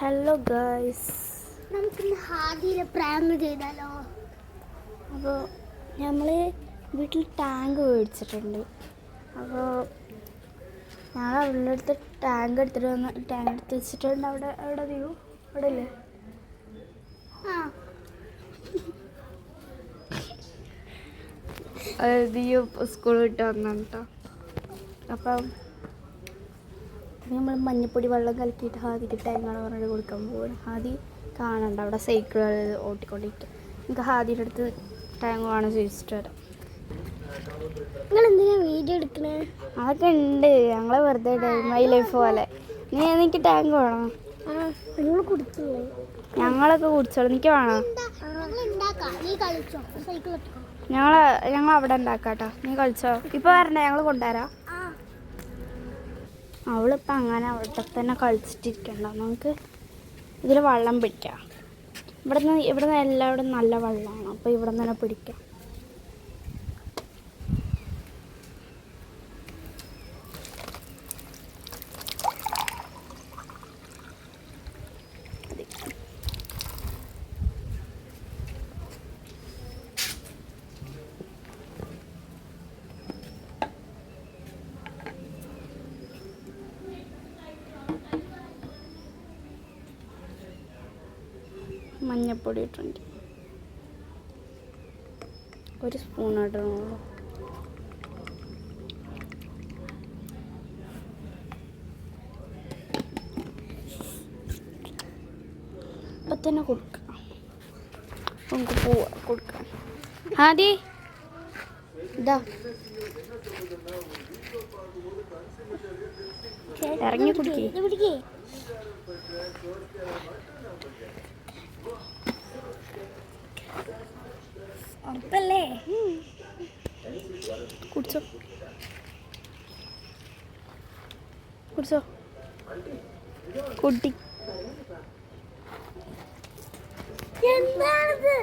Hello guys, നമുക്ക് ഹാദിയിലെ prank ചെയ്താലോ? അപ്പോൾ നമ്മൾ വീട്ടിൽ ടാങ്ക് മേടിച്ചിട്ടുണ്ട്. അപ്പോൾ ഞങ്ങൾ അവളുടെ അടുത്ത് ടാങ്ക് എടുത്ത് വെച്ചിട്ടുണ്ട്. അവിടെ വ്യൂ അവിടെ ഇല്ലേ? വ്യൂ സ്കൂൾ വിട്ട് വന്നു കേട്ടോ. അപ്പം നമ്മൾ മഞ്ഞപ്പൊടി വെള്ളം കലക്കിയിട്ട് ഹാദിക്ക് ടാങ്കാണ് പറഞ്ഞിട്ട് കൊടുക്കാൻ പോകും. ഹാദി കാണണ്ട, അവിടെ സൈക്കിൾ ഓട്ടിക്കൊണ്ടിരിക്കും. നമുക്ക് ഹാദിയുടെ അടുത്ത് ടാങ്ക് വേണം ചോദിച്ചിട്ട് വരാം. നിങ്ങൾ എന്തിനാ വീഡിയോ എടുക്കണേ? അതൊക്കെ ഉണ്ട്, ഞങ്ങളെ വെറുതെ മൈ ലൈഫ് പോലെ. എനിക്ക് ടാങ്ക് വേണം. ഞങ്ങളൊക്കെ കുടിച്ചോളൂ, എനിക്ക് വേണം. ഞങ്ങൾ അവിടെ ഉണ്ടാക്കാട്ടോ, നീ കളിച്ചോ. ഇപ്പൊ വരണ്ടേ? ഞങ്ങൾ കൊണ്ടുവരാം. അവളിപ്പോൾ അങ്ങനെ അവിടെ തന്നെ കളിച്ചിട്ടിരിക്കണ്ട. നമുക്ക് ഇതിൽ വെള്ളം പിടിക്കാം. ഇവിടുന്ന് എല്ലാവരും നല്ല വെള്ളമാണ്. അപ്പോൾ ഇവിടെ നിന്ന് തന്നെ പിടിക്കാം. മഞ്ഞപ്പൊടി ഇട്ടുണ്ട്, ഒരു സ്പൂൺ ഇടണുള്ളൂ. ഇപ്പം തന്നെ കൊടുക്കാം. നമുക്ക് കൊടുക്കാം. ആദി ഇതാ ഇറങ്ങി കുടിക്കേ. ഉറപ്പല്ലേ? കുടിച്ചോ കുടിച്ചോ കുട്ടി. എന്താണത്?